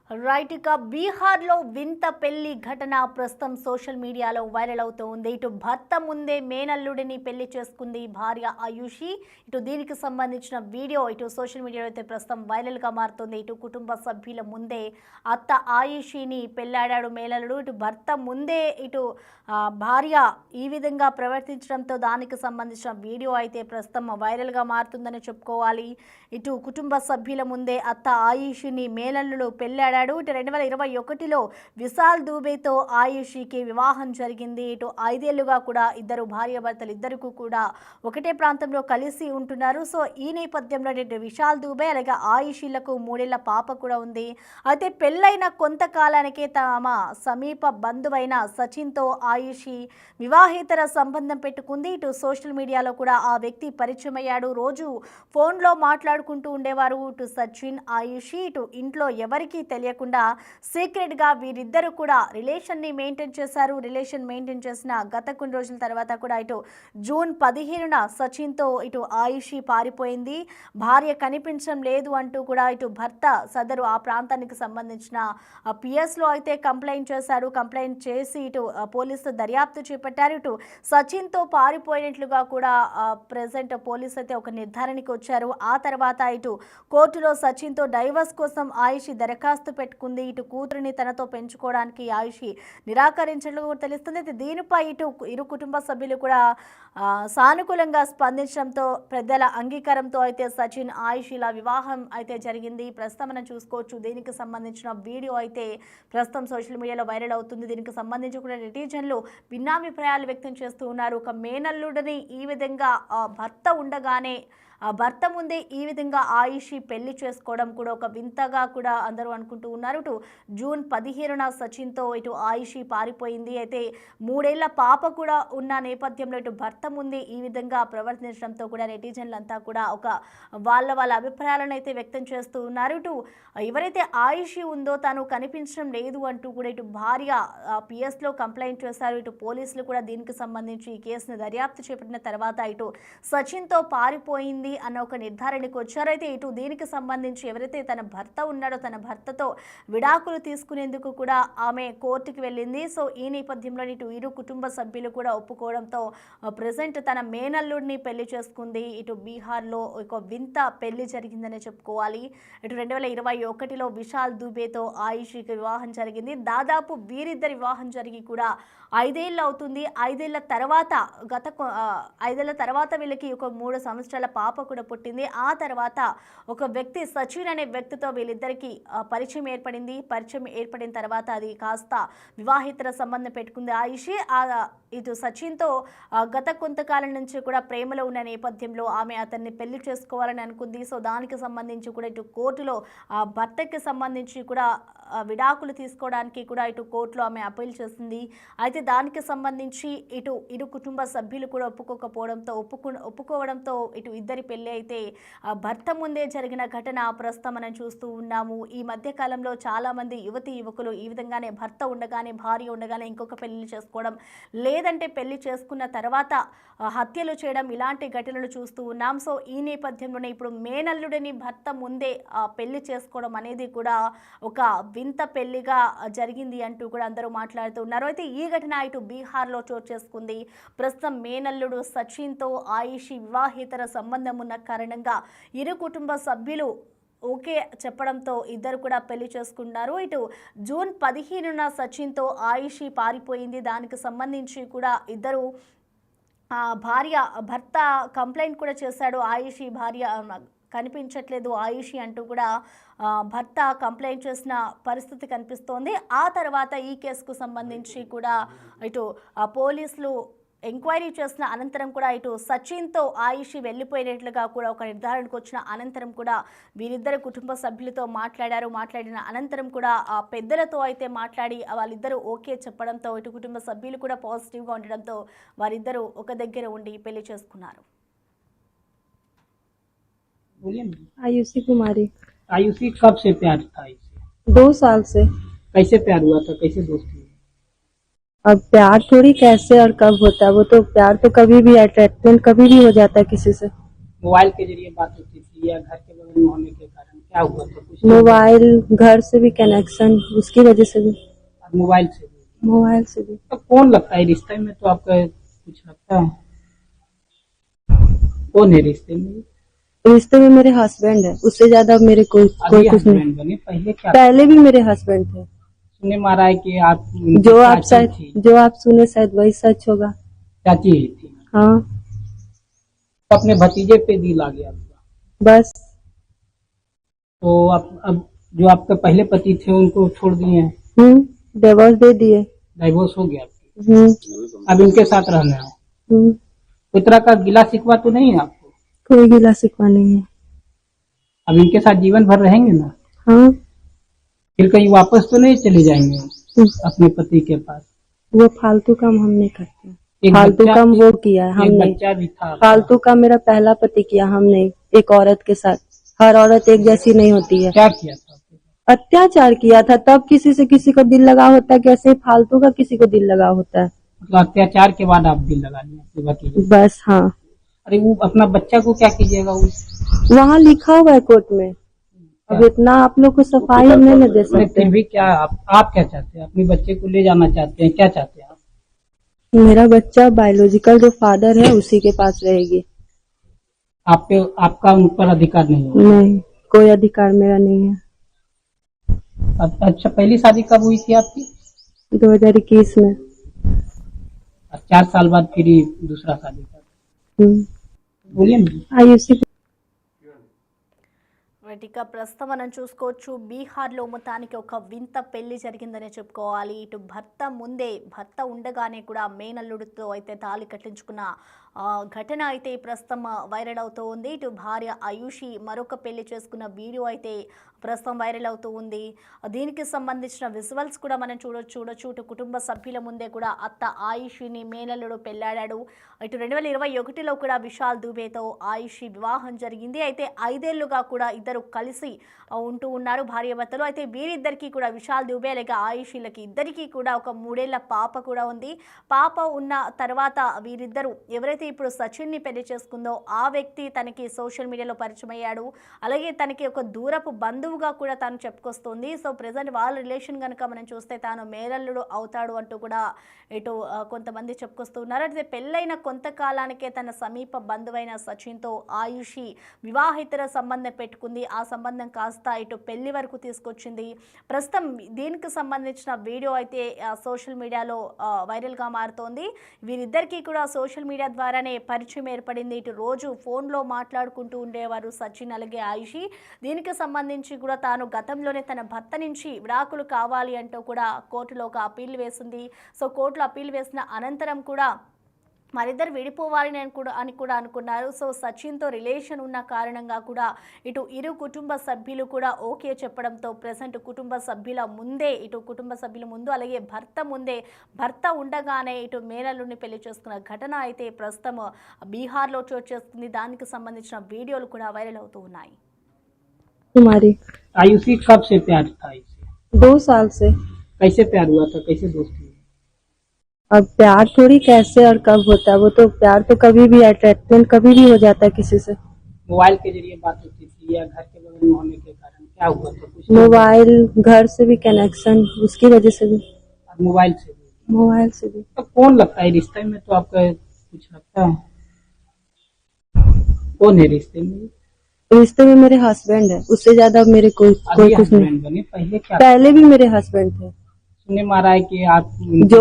Right ఇక బీహార్లో వింత పెళ్లి ఘటన ప్రస్తుతం సోషల్ మీడియాలో వైరల్ అవుతూ ఉంది. ఇటు భర్త ముందే మేనల్లుడిని పెళ్లి చేసుకుంది భార్య ఆయుషి. ఇటు దీనికి సంబంధించిన వీడియో ఇటు సోషల్ మీడియాలో అయితే ప్రస్తుతం వైరల్గా మారుతుంది. ఇటు కుటుంబ సభ్యుల ముందే అత్త ఆయుషిని పెళ్లాడాడు మేనల్లుడు. ఇటు భర్త ముందే ఇటు భార్య ఈ విధంగా ప్రవర్తించడంతో దానికి సంబంధించిన వీడియో అయితే ప్రస్తుతం వైరల్గా మారుతుందని చెప్పుకోవాలి. ఇటు కుటుంబ సభ్యుల ముందే అత్త ఆయుషిని మేనల్లుడు పెళ్లాడాడు. ఇటు 2021లో విశాల్ దూబేతో ఆయుషికి వివాహం జరిగింది. ఇటు 5 ఏళ్లుగా కూడా ఇద్దరు భార్యాభర్తలు ఇద్దరికి కూడా ఒకటే ప్రాంతంలో కలిసి ఉంటున్నారు. సో ఈ నేపథ్యంలో ఇటు విశాల్ దూబే అలాగే ఆయుషిలకు 3 ఏళ్ల పాప కూడా ఉంది. అయితే పెళ్లైన కొంతకాలానికే తమ సమీప బంధువైన సచిన్తో ఆయుషి వివాహేతర సంబంధం పెట్టుకుంది. ఇటు సోషల్ మీడియాలో కూడా ఆ వ్యక్తి పరిచయం అయ్యాడు. రోజు ఫోన్లో మాట్లాడుకుంటూ ఉండేవారు. ఇటు సచిన్ ఆయుషి ఇటు ఇంట్లో ఎవరికీ తెలియకుండా సీక్రెట్గా వీరిద్దరూ కూడా రిలేషన్ని మెయింటైన్ చేశారు. రిలేషన్ మెయింటైన్ చేసిన గత కొన్ని రోజుల తర్వాత కూడా ఇటు జూన్ 15న సచిన్తో ఇటు ఆయుషి పారిపోయింది. భార్య కనిపించడం లేదు అంటూ కూడా ఇటు భర్త సదరు ఆ ప్రాంతానికి సంబంధించిన పిఎస్లో అయితే కంప్లైంట్ చేశారు. కంప్లైంట్ చేసి ఇటు పోలీసులు దర్యాప్తు చేపట్టారు. ఇటు సచిన్తో పారిపోయినట్లుగా కూడా ప్రెసెంట్ పోలీసు అయితే ఒక నిర్ధారణకి వచ్చారు. ఆ తర్వాత ఇటు కోర్టులో సచిన్తో డైవర్స్ కోసం ఆయుషి దరఖాస్తు పెట్టుకుంది. ఇటు కూతురిని తనతో పెంచుకోవడానికి ఆయుషి నిరాకరించినట్లు తెలుస్తుంది. దీనిపై ఇటు ఇరు కుటుంబ సభ్యులు కూడా సానుకూలంగా స్పందించడంతో పెద్దల అంగీకారంతో అయితే సచిన్ ఆయుషిల వివాహం అయితే జరిగింది. ప్రస్తుతం మనం చూసుకోవచ్చు. దీనికి సంబంధించిన వీడియో అయితే ప్రస్తుతం సోషల్ మీడియాలో వైరల్ అవుతుంది. దీనికి సంబంధించి కూడా నెటిజన్లు భిన్నాభిప్రాయాలు వ్యక్తం చేస్తూ ఉన్నారు. ఒక మేనల్లుడిని ఈ విధంగా భర్త ఉండగానే భర్త ముందే ఈ విధంగా ఆయుషి పెళ్లి చేసుకోవడం కూడా ఒక వింతగా కూడా అందరూ అనుకుంటూ ఉన్నారు. ఇటు జూన్ 15న సచిన్తో ఇటు ఆయుషి పారిపోయింది. అయితే 3 ఏళ్ల పాప కూడా ఉన్న నేపథ్యంలో ఇటు భర్త ముందే ఈ విధంగా ప్రవర్తించడంతో కూడా నెటిజన్లంతా కూడా ఒక వాళ్ళ అభిప్రాయాలను అయితే వ్యక్తం చేస్తూ ఉన్నారు. ఇటు ఎవరైతే ఆయుషి ఉందో తను కనిపించడం లేదు అంటూ కూడా ఇటు భార్య పిఎస్లో కంప్లైంట్ చేశారు. ఇటు పోలీసులు కూడా దీనికి సంబంధించి ఈ కేసును దర్యాప్తు చేపట్టిన తర్వాత ఇటు సచిన్తో పారిపోయింది అన్న ఒక నిర్ధారణకు వచ్చారు. అయితే ఇటు దీనికి సంబంధించి ఎవరైతే తన భర్త ఉన్నాడో తన భర్తతో విడాకులు తీసుకునేందుకు కూడా ఆమె కోర్టుకి వెళ్ళింది. సో ఈ నేపథ్యంలో ఇటు ఇరు కుటుంబ సభ్యులు కూడా ఒప్పుకోవడంతో ప్రెసెంట్ తన మేనల్లుడిని పెళ్లి చేసుకుంది. ఇటు బీహార్లో ఒక వింత పెళ్లి జరిగిందని చెప్పుకోవాలి. ఇటు 2021లో విశాల్ దూబేతో ఆయుషికి వివాహం జరిగింది. దాదాపు వీరిద్దరి వివాహం జరిగి కూడా 5 ఏళ్ళు అవుతుంది. 5 ఏళ్ల తర్వాత వీళ్ళకి ఒక 3 సంవత్సరాల పాప కూడా పుట్టింది. ఆ తర్వాత ఒక వ్యక్తి సచిన్ అనే వ్యక్తితో వీళ్ళిద్దరికి పరిచయం ఏర్పడిన తర్వాత అది కాస్త వివాహితర సంబంధం పెట్టుకుంది ఆయుషి. ఇటు సచిన్తో గత కొంతకాలం నుంచి కూడా ప్రేమలో ఉన్న నేపథ్యంలో ఆమె అతన్ని పెళ్లి చేసుకోవాలని అనుకుంది. సో దానికి సంబంధించి కూడా ఇటు కోర్టులో భర్తకి సంబంధించి కూడా విడాకులు తీసుకోవడానికి కూడా ఇటు కోర్టులో ఆమె అప్పీల్ చేసింది. అయితే దానికి సంబంధించి ఇటు ఇరు కుటుంబ సభ్యులు కూడా ఒప్పుకోవడంతో ఇటు ఇద్దరి పెళ్లి అయితే భర్త ముందే జరిగిన ఘటన ప్రస్తుతం మనం చూస్తూ ఉన్నాము. ఈ మధ్య కాలంలో చాలా మంది యువకులు ఈ విధంగానే భర్త ఉండగానే భార్య ఉండగానే ఇంకొక పెళ్లి చేసుకోవడం లేదంటే పెళ్లి చేసుకున్న తర్వాత హత్యలు చేయడం ఇలాంటి ఘటనలు చూస్తూ ఉన్నాం. సో ఈ నేపథ్యంలోనే ఇప్పుడు మేనల్లుడిని భర్త ముందే పెళ్లి చేసుకోవడం అనేది కూడా ఒక వింత పెళ్లిగా జరిగింది అంటూ కూడా అందరూ మాట్లాడుతూ ఉన్నారు. అయితే ఈ ఘటన ఇటు బీహార్లో చోటు చేసుకుంది. ప్రస్తుతం మేనల్లుడు సచిన్తో ఆయుషి వివాహేతర సంబంధం ఉన్న కారణంగా ఇరు కుటుంబ సభ్యులు ఓకే చెప్పడంతో ఇద్దరు కూడా పెళ్లి చేసుకున్నారు. ఇటు జూన్ 15న సచిన్తో ఆయుషి పారిపోయింది. దానికి సంబంధించి కూడా ఇద్దరు భర్త కంప్లైంట్ కూడా చేశాడు. ఆయుషి భార్య కనిపించట్లేదు ఆయుషి అంటూ కూడా భర్త కంప్లైంట్ చేసిన పరిస్థితి కనిపిస్తోంది. ఆ తర్వాత ఈ కేసుకు సంబంధించి కూడా ఇటు పోలీసులు ఎంక్వైరీ చేసిన అనంతరం కూడా ఇటు సచిన్తో ఆయుషి వెళ్ళిపోయినట్లుగా కూడా ఒక నిర్ధారణకు వచ్చిన అనంతరం కూడా వీరిద్దరు కుటుంబ సభ్యులతో మాట్లాడిన అనంతరం కూడా ఆ పెద్దలతో అయితే మాట్లాడి వాళ్ళిద్దరూ ఓకే చెప్పడంతో ఇటు కుటుంబ సభ్యులు కూడా పాజిటివ్గా ఉండడంతో వారిద్దరూ ఒక దగ్గర ఉండి పెళ్లి చేసుకున్నారు. आयुषी कुमारी। आयुषी कब से प्यार था इसे? 2 साल से। कैसे प्यार हुआ था, कैसे दोस्ती? अब प्यार थोड़ी कैसे और कब होता है, वो तो प्यार तो कभी भी अट्रैक्शन कभी भी हो जाता है किसी से। मोबाइल के जरिए बात होती थी या घर के बगल में होने के कारण? क्या हुआ था कुछ? मोबाइल, घर से भी कनेक्शन, उसकी वजह से भी, मोबाइल से भी? मोबाइल से भी। तो कौन लगता है रिश्ते में, तो आपका कुछ लगता है? कौन है रिश्ते में? रिश्ते में मेरे हस्बैंड है, उससे ज्यादा मेरे कोई अभी कुछ नहीं। हस्बैंड बने, पहले क्या? पहले भी मेरे हस्बैंड थे। सुनने में आ रहा है कि आप जो आप सुने शायद वही सच होगा। चाची ही थी, हाँ तो अपने भतीजे पे दिल आ गया आपका। बस। तो आप अब जो आपके पहले पति थे उनको छोड़ दिए हैं, डिवोर्स दे दिए। डाइवोर्स हो गया आपकी, अब इनके साथ रहना है। कोई तरह का गिला शिकवा तो नहीं है आपको? कोई गिला शिकवा नहीं है। अब इनके साथ जीवन भर रहेंगे ना? हाँ। फिर कहीं वापस तो नहीं चले जाएंगे अपने पति के पास? वो फालतू काम हम नहीं करते। एक फालतू बच्चा- काम वो किया है, हम एक नहीं। बच्चा भी था। फालतू काम मेरा पहला पति किया, हम नहीं। एक औरत के साथ, हर औरत एक जैसी नहीं होती है। क्या किया था आपके साथ? अत्याचार किया था, तब किसी से किसी को दिल लगा होता है, कैसे फालतू का किसी को दिल लगा होता है। मतलब अत्याचार के बाद आप दिल लगा लिए अपने भतीजे? बस हाँ। अरे वो अपना बच्चा को क्या कीजिएगा? वहाँ लिखा हुआ है कोर्ट में। अब इतना आप लोग को सफाई हम नहीं न दे सकते। फिर भी क्या आप क्या चाहते हैं? अपने बच्चे को ले जाना चाहते हैं? क्या चाहते हैं आप? मेरा बच्चा बायोलॉजिकल जो फादर है उसी के पास रहेगी। आप पे आपका उन पर अधिकार नहीं है? नहीं, कोई अधिकार मेरा नहीं है। अच्छा, पहली शादी कब हुई थी आपकी? 2021 में। 4 साल बाद फिर दूसरा शादी कर? बोलिए ना। आयुषी ఇక ప్రస్తుతం మనం చూసుకోవచ్చు బీహార్లో మొత్తానికి ఒక వింత పెళ్లి జరిగిందనే చెప్పుకోవాలి. ఇటు భర్త ఉండగానే కూడా మేనల్లుడితో అయితే తాళి కట్టించుకున్న ఘటన అయితే ప్రస్తుతం వైరల్ అవుతూ ఉంది. ఇటు భార్య ఆయుషి మరొక పెళ్లి చేసుకున్న వీడియో అయితే ప్రస్తుతం వైరల్ అవుతూ ఉంది. దీనికి సంబంధించిన విజువల్స్ కూడా మనం చూడొచ్చు. ఇటు కుటుంబ సభ్యుల ముందే కూడా అత్త ఆయుషిని మేనల్లుడు పెళ్లాడాడు. ఇటు 2021లో కూడా విశాల్ దుబేతో ఆయుషి వివాహం జరిగింది. అయితే 5 ఏళ్లుగా కూడా ఇద్దరు కలిసి ఉంటూ ఉన్నారు భార్యాభర్తలు. అయితే వీరిద్దరికీ కూడా విశాల్ దుబే లేక ఆయుషిలకి ఇద్దరికీ కూడా ఒక 3 ఏళ్ల పాప కూడా ఉంది. పాప ఉన్న తర్వాత వీరిద్దరూ ఎవరైతే ఇప్పుడు సచిన్ని పెళ్లి చేసుకుందో ఆ వ్యక్తి తనకి సోషల్ మీడియాలో పరిచయం అయ్యాడు. అలాగే తనకి ఒక దూరపు బంధువుగా కూడా తాను చెప్పుకొస్తుంది. సో ప్రెజెంట్ వాళ్ళ రిలేషన్ కనుక మనం చూస్తే తాను మేనల్లుడు అవుతాడు అంటూ కూడా ఇటు కొంతమంది చెప్పుకొస్తూ ఉన్నారు. అయితే పెళ్ళైన కొంతకాలానికే తన సమీప బంధువైన సచిన్తో ఆయుషి వివాహితర సంబంధం పెట్టుకుంది. ఆ సంబంధం కాస్త ఇటు పెళ్లి వరకు తీసుకొచ్చింది. ప్రస్తుతం దీనికి సంబంధించిన వీడియో అయితే సోషల్ మీడియాలో వైరల్గా మారుతోంది. వీరిద్దరికీ కూడా సోషల్ మీడియా ద్వారానే పరిచయం ఏర్పడింది. ఇటు రోజు ఫోన్లో మాట్లాడుకుంటూ ఉండేవారు సచిన్ అలాగే ఆయుషి. దీనికి సంబంధించి కూడా తాను గతంలోనే తన భర్త నుంచి విడాకులు కావాలి అంటూ కూడా కోర్టులో ఒక అప్పీల్ వేసింది. సో కోర్టులో అప్పీల్ వేసిన అనంతరం కూడా మరిద్దరు విడిపోవాలి అని కూడా అనుకున్నారు. సో సచిన్తో రిలేషన్ ఉన్న కారణంగా కూడా ఇటు ఇరు కుటుంబ సభ్యులు కూడా ఓకే చెప్పడంతో ప్రెసెంట్ కుటుంబ సభ్యుల ముందు అలాగే భర్త ఉండగానే ఇటు మేనల్లుడిని పెళ్లి చేసుకున్న ఘటన అయితే ప్రస్తుతం బీహార్లో చోటు చేసుకుంది. దానికి సంబంధించిన వీడియోలు కూడా వైరల్ అవుతూ ఉన్నాయి. तुम्हारी आयुषी कब से प्यार था इसे? 2 साल से। कैसे प्यार हुआ था? कैसे दोस्ती हुई? अब प्यार थोड़ी कैसे और कब होता है, वो तो प्यार तो कभी भी अट्रैक्शन कभी भी हो जाता है किसी से। मोबाइल के जरिए बात होती थी या घर के बगल में होने के कारण क्या हुआ था कुछ? मोबाइल, घर से भी कनेक्शन, उसकी वजह से भी, मोबाइल से भी? तो कौन लगता है रिश्ते में, तो आपका कुछ लगता है? कौन है रिश्ते में? रिश्ते में मेरे हस्बैंड है, उससे ज्यादा मेरे कोई कुछ नहीं। हस्बैंड बने, पहले क्या? पहले भी मेरे हस्बैंड थे। सुनने में आ रहा है कि आप जो